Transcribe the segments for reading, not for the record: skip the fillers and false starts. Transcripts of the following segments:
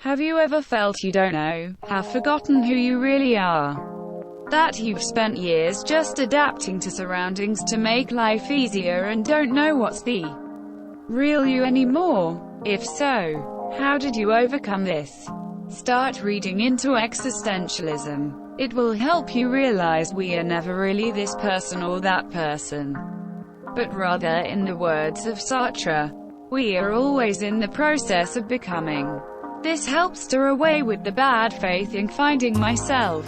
Have you ever felt you don't know, have forgotten who you really are? That you've spent years just adapting to surroundings to make life easier and don't know what's the real you anymore? If so, how did you overcome this? Start reading into existentialism. It will help you realize we are never really this person or that person, but rather, in the words of Sartre, we are always in the process of becoming. This helps do away with the bad faith in finding myself,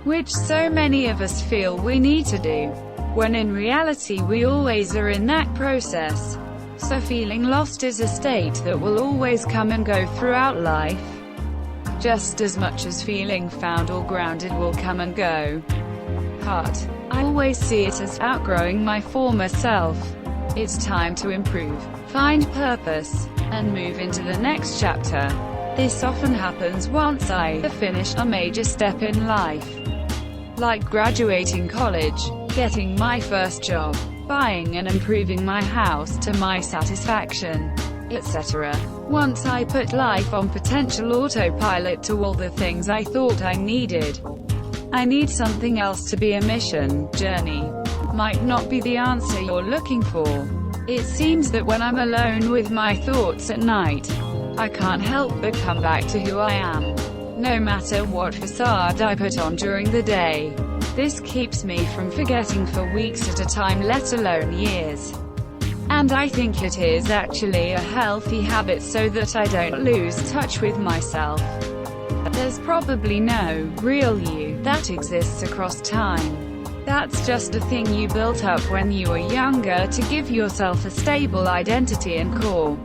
which so many of us feel we need to do, when in reality we always are in that process. So feeling lost is a state that will always come and go throughout life, just as much as feeling found or grounded will come and go. Heart. I always see it as outgrowing my former self. It's time to improve, find purpose, and move into the next chapter. This often happens once I have finished a major step in life, like graduating college, getting my first job, buying and improving my house to my satisfaction, etc. Once I put life on potential autopilot to all the things I thought I needed. I need something else to be a mission. Journey might not be the answer you're looking for. It seems that when I'm alone with my thoughts at night, I can't help but come back to who I am, no matter what facade I put on during the day. This keeps me from forgetting for weeks at a time, let alone years. And I think it is actually a healthy habit so that I don't lose touch with myself. There's probably no real you that exists across time. That's just a thing you built up when you were younger to give yourself a stable identity and core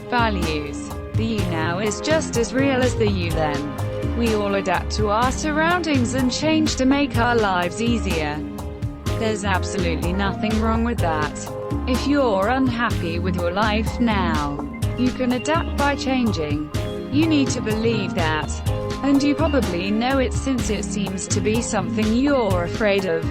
values. The you now is just as real as the you then. We all adapt to our surroundings and change to make our lives easier. There's absolutely nothing wrong with that. If you're unhappy with your life now, you can adapt by changing. You need to believe that. And you probably know it since it seems to be something you're afraid of.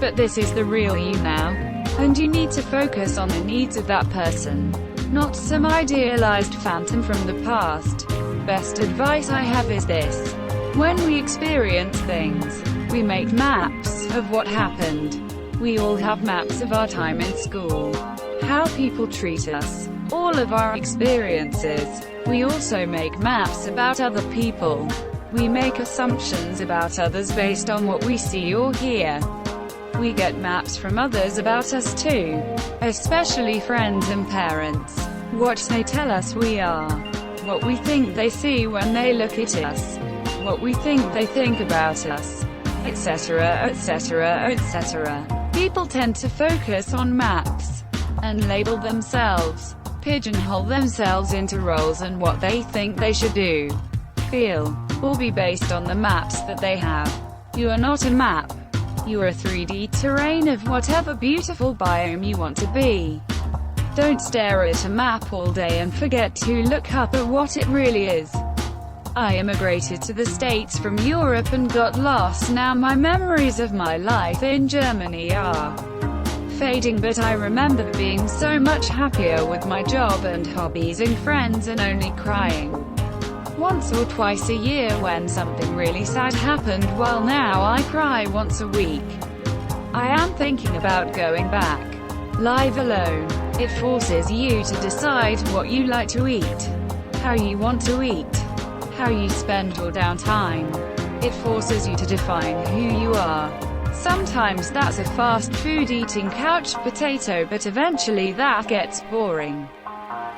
But this is the real you now. And you need to focus on the needs of that person, not some idealized phantom from the past. Best advice I have is this. When we experience things, we make maps of what happened. We all have maps of our time in school, how people treat us, all of our experiences. We also make maps about other people. We make assumptions about others based on what we see or hear. We get maps from others about us too, especially friends and parents. What they tell us we are, what we think they see when they look at us, what we think they think about us, etc., etc., etc. People tend to focus on maps and label themselves, pigeonhole themselves into roles and what they think they should do, feel, or be based on the maps that they have. You are not a map. You are a 3D terrain of whatever beautiful biome you want to be. Don't stare at a map all day and forget to look up at what it really is. I immigrated to the States from Europe and got lost. Now my memories of my life in Germany are fading, but I remember being so much happier with my job and hobbies and friends and only crying once or twice a year when something really sad happened, while now I cry once a week. I am thinking about going back. Live alone. It forces you to decide what you like to eat, how you want to eat, how you spend your downtime. It forces you to define who you are. Sometimes that's a fast food eating couch potato, but eventually that gets boring.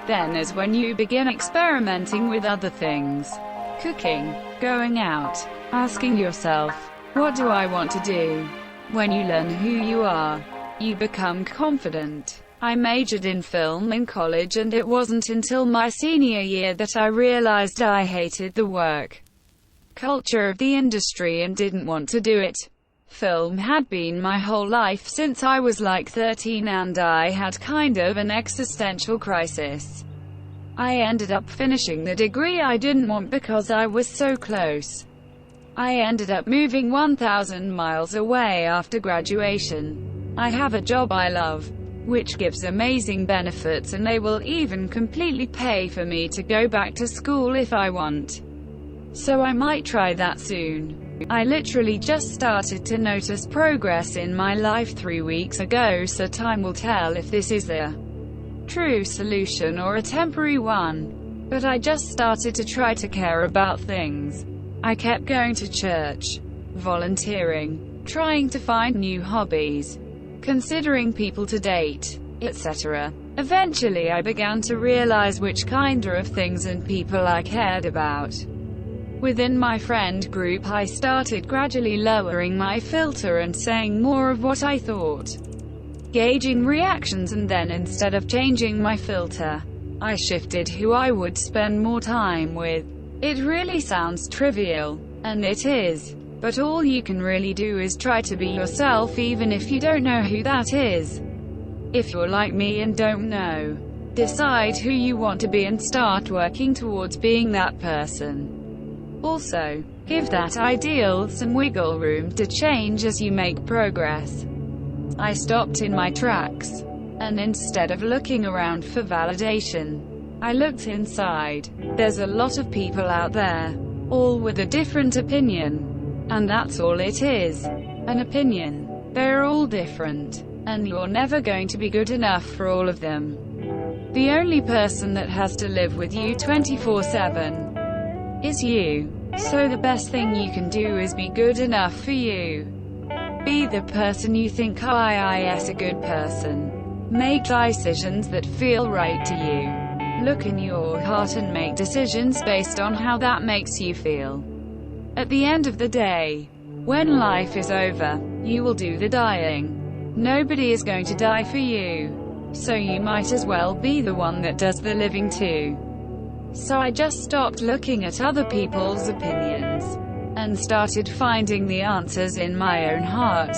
Then is when you begin experimenting with other things. Cooking, going out, asking yourself, what do I want to do? When you learn who you are, you become confident. I majored in film in college, and it wasn't until my senior year that I realized I hated the work culture of the industry and didn't want to do it. Film had been my whole life since I was like 13, and I had kind of an existential crisis. I ended up finishing the degree I didn't want because I was so close. I ended up moving 1,000 miles away after graduation. I have a job I love, which gives amazing benefits, and they will even completely pay for me to go back to school if I want. So I might try that soon. I literally just started to notice progress in my life 3 weeks ago, so time will tell if this is a true solution or a temporary one. But I just started to try to care about things. I kept going to church, volunteering, trying to find new hobbies, considering people to date, etc. Eventually I began to realize which kind of things and people I cared about. Within my friend group I started gradually lowering my filter and saying more of what I thought, gauging reactions, and then instead of changing my filter, I shifted who I would spend more time with. It really sounds trivial, and it is, but all you can really do is try to be yourself even if you don't know who that is. If you're like me and don't know, decide who you want to be and start working towards being that person. Also, give that ideal some wiggle room to change as you make progress. I stopped in my tracks, and instead of looking around for validation, I looked inside. There's a lot of people out there, all with a different opinion. And that's all it is. An opinion. They're all different, and you're never going to be good enough for all of them. The only person that has to live with you 24/7 is you. So the best thing you can do is be good enough for you. Be the person you think is a good person. Make decisions that feel right to you. Look in your heart and make decisions based on how that makes you feel. At the end of the day, when life is over, you will do the dying. Nobody is going to die for you. So you might as well be the one that does the living too. So I just stopped looking at other people's opinions, and started finding the answers in my own heart,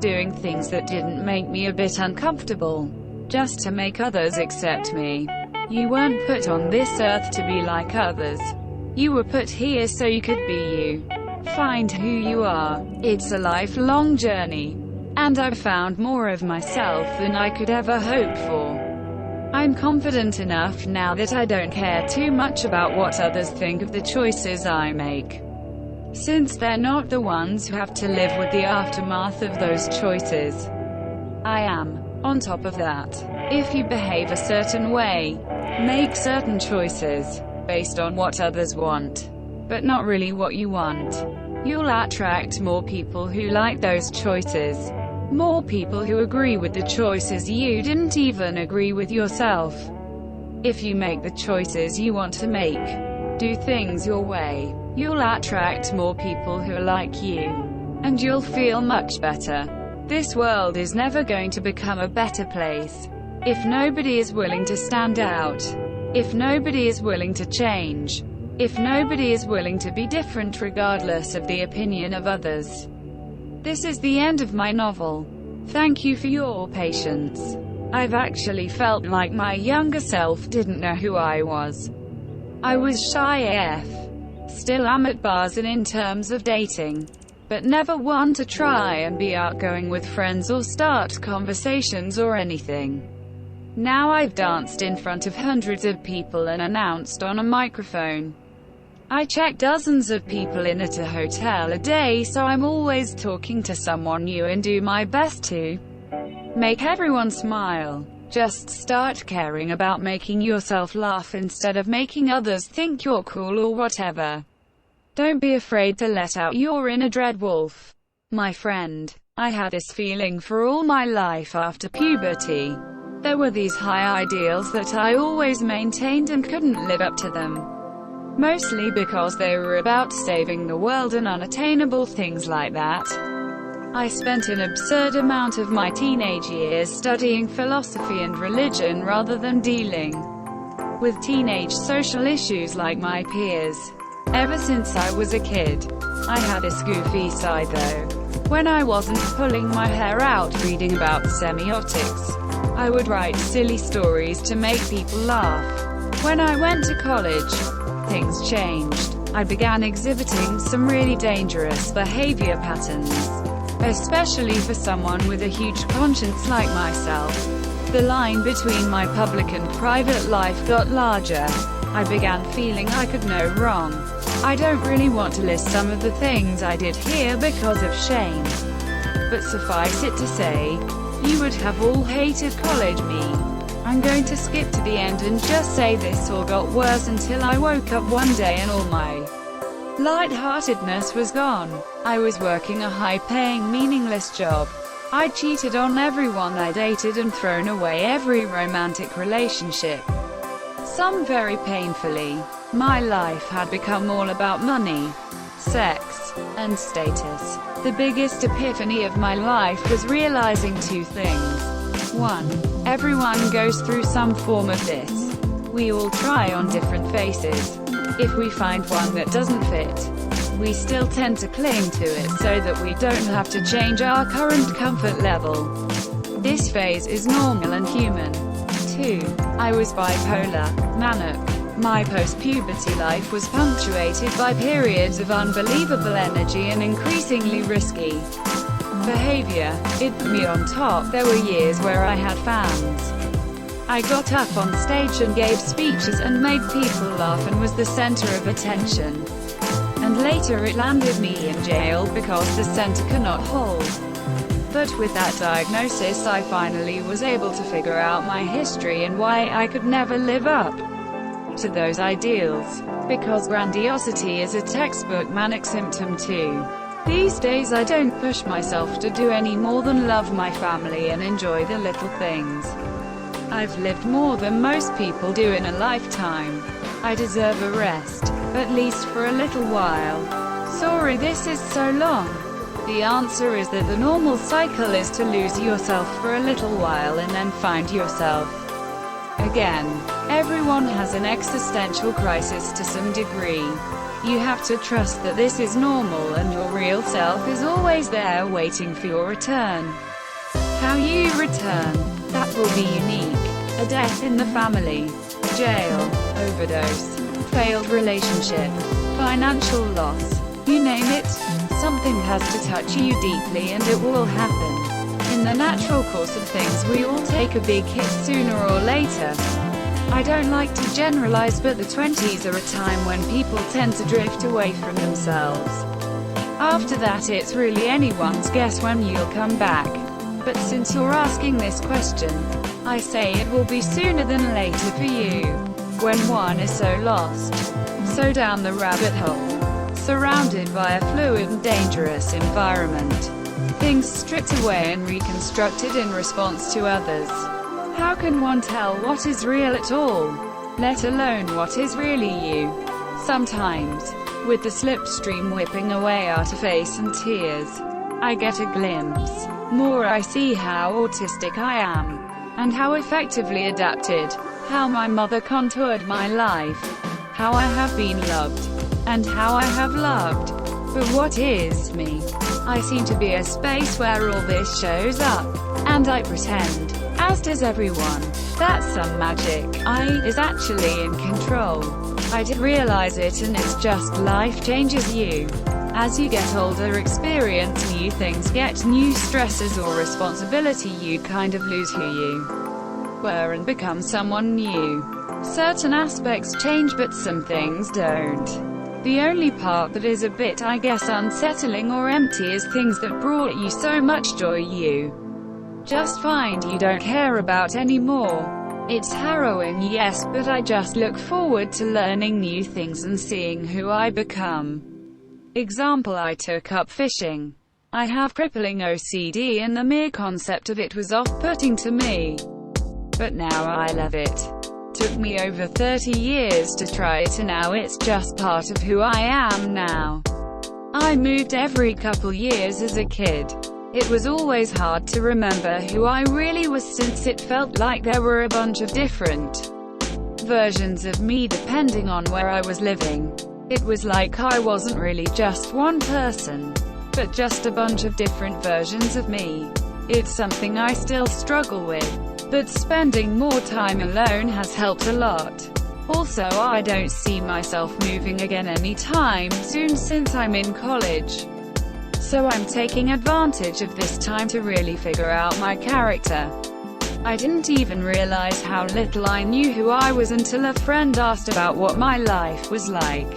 doing things that didn't make me a bit uncomfortable, just to make others accept me. You weren't put on this earth to be like others. You were put here so you could be you. Find who you are. It's a lifelong journey, and I've found more of myself than I could ever hope for. I'm confident enough now that I don't care too much about what others think of the choices I make, since they're not the ones who have to live with the aftermath of those choices. I am. On top of that, if you behave a certain way, make certain choices, based on what others want, but not really what you want, you'll attract more people who like those choices. More people who agree with the choices you didn't even agree with yourself. If you make the choices you want to make, do things your way, you'll attract more people who are like you, and you'll feel much better. This world is never going to become a better place if nobody is willing to stand out, if nobody is willing to change, if nobody is willing to be different regardless of the opinion of others. This is the end of my novel. Thank you for your patience. I've actually felt like my younger self didn't know who I was. I was shy AF. Still am at bars and in terms of dating, but never one to try and be outgoing with friends or start conversations or anything. Now I've danced in front of hundreds of people and announced on a microphone. I check dozens of people in at a hotel a day, so I'm always talking to someone new and do my best to make everyone smile. Just start caring about making yourself laugh instead of making others think you're cool or whatever. Don't be afraid to let out your inner dread wolf. My friend, I had this feeling for all my life after puberty. There were these high ideals that I always maintained and couldn't live up to them. Mostly because they were about saving the world and unattainable things like that. I spent an absurd amount of my teenage years studying philosophy and religion rather than dealing with teenage social issues like my peers. Ever since I was a kid, I had this goofy side though. When I wasn't pulling my hair out reading about semiotics, I would write silly stories to make people laugh. When I went to college, things changed. I began exhibiting some really dangerous behavior patterns, especially for someone with a huge conscience like myself. The line between my public and private life got larger. I began feeling I could no wrong. I don't really want to list some of the things I did here because of shame. But suffice it to say, you would have all hated college me. I'm going to skip to the end and just say this all got worse until I woke up one day and all my lightheartedness was gone. I was working a high-paying, meaningless job. I cheated on everyone I dated and thrown away every romantic relationship, some very painfully. My life had become all about money, sex, and status. The biggest epiphany of my life was realizing two things. 1. Everyone goes through some form of this. We all try on different faces. If we find one that doesn't fit, we still tend to cling to it so that we don't have to change our current comfort level. This phase is normal and human. 2. I was bipolar, manic. My post-puberty life was punctuated by periods of unbelievable energy and increasingly risky behavior. It put me on top. There were years where I had fans. I got up on stage and gave speeches and made people laugh and was the center of attention. And later it landed me in jail because the center cannot hold. But with that diagnosis I finally was able to figure out my history and why I could never live up to those ideals. Because grandiosity is a textbook manic symptom too. These days I don't push myself to do any more than love my family and enjoy the little things. I've lived more than most people do in a lifetime. I deserve a rest, at least for a little while. Sorry this is so long. The answer is that the normal cycle is to lose yourself for a little while and then find yourself again. Everyone has an existential crisis to some degree. You have to trust that this is normal and your real self is always there waiting for your return. How you return, that will be unique. A death in the family, jail, overdose, failed relationship, financial loss, you name it, something has to touch you deeply and it will happen. In the natural course of things we all take a big hit sooner or later. I don't like to generalize, but the 20s are a time when people tend to drift away from themselves. After that it's really anyone's guess when you'll come back. But since you're asking this question, I say it will be sooner than later for you. When one is so lost, so down the rabbit hole, surrounded by a fluid and dangerous environment, things stripped away and reconstructed in response to others. How can one tell what is real at all, let alone what is really you? Sometimes, with the slipstream whipping away our face and tears, I get a glimpse. More I see how autistic I am, and how effectively adapted, how my mother contoured my life, how I have been loved, and how I have loved. But what is me? I seem to be a space where all this shows up, and I pretend, as does everyone, that some magic I is actually in control. I did realize it, and it's just life changes you. As you get older, experience new things, get new stresses or responsibility, you kind of lose who you were and become someone new. Certain aspects change, but some things don't. The only part that is a bit, I guess, unsettling or empty is things that brought you so much joy you just find you don't care about anymore. It's harrowing, yes, but I just look forward to learning new things and seeing who I become. Example, I took up fishing. I have crippling OCD and the mere concept of it was off-putting to me. But now I love it. Took me over 30 years to try it and now it's just part of who I am now. I moved every couple years as a kid. It was always hard to remember who I really was since it felt like there were a bunch of different versions of me depending on where I was living. It was like I wasn't really just one person, but just a bunch of different versions of me. It's something I still struggle with, but spending more time alone has helped a lot. Also, I don't see myself moving again anytime soon since I'm in college. So I'm taking advantage of this time to really figure out my character. I didn't even realize how little I knew who I was until a friend asked about what my life was like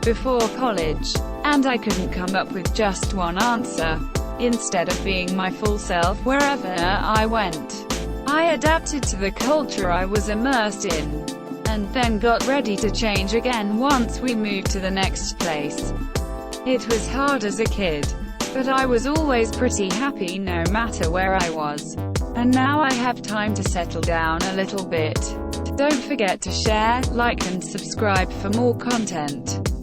before college. And I couldn't come up with just one answer. Instead of being my full self wherever I went, I adapted to the culture I was immersed in, and then got ready to change again once we moved to the next place. It was hard as a kid, but I was always pretty happy no matter where I was. And now I have time to settle down a little bit. Don't forget to share, like and subscribe for more content.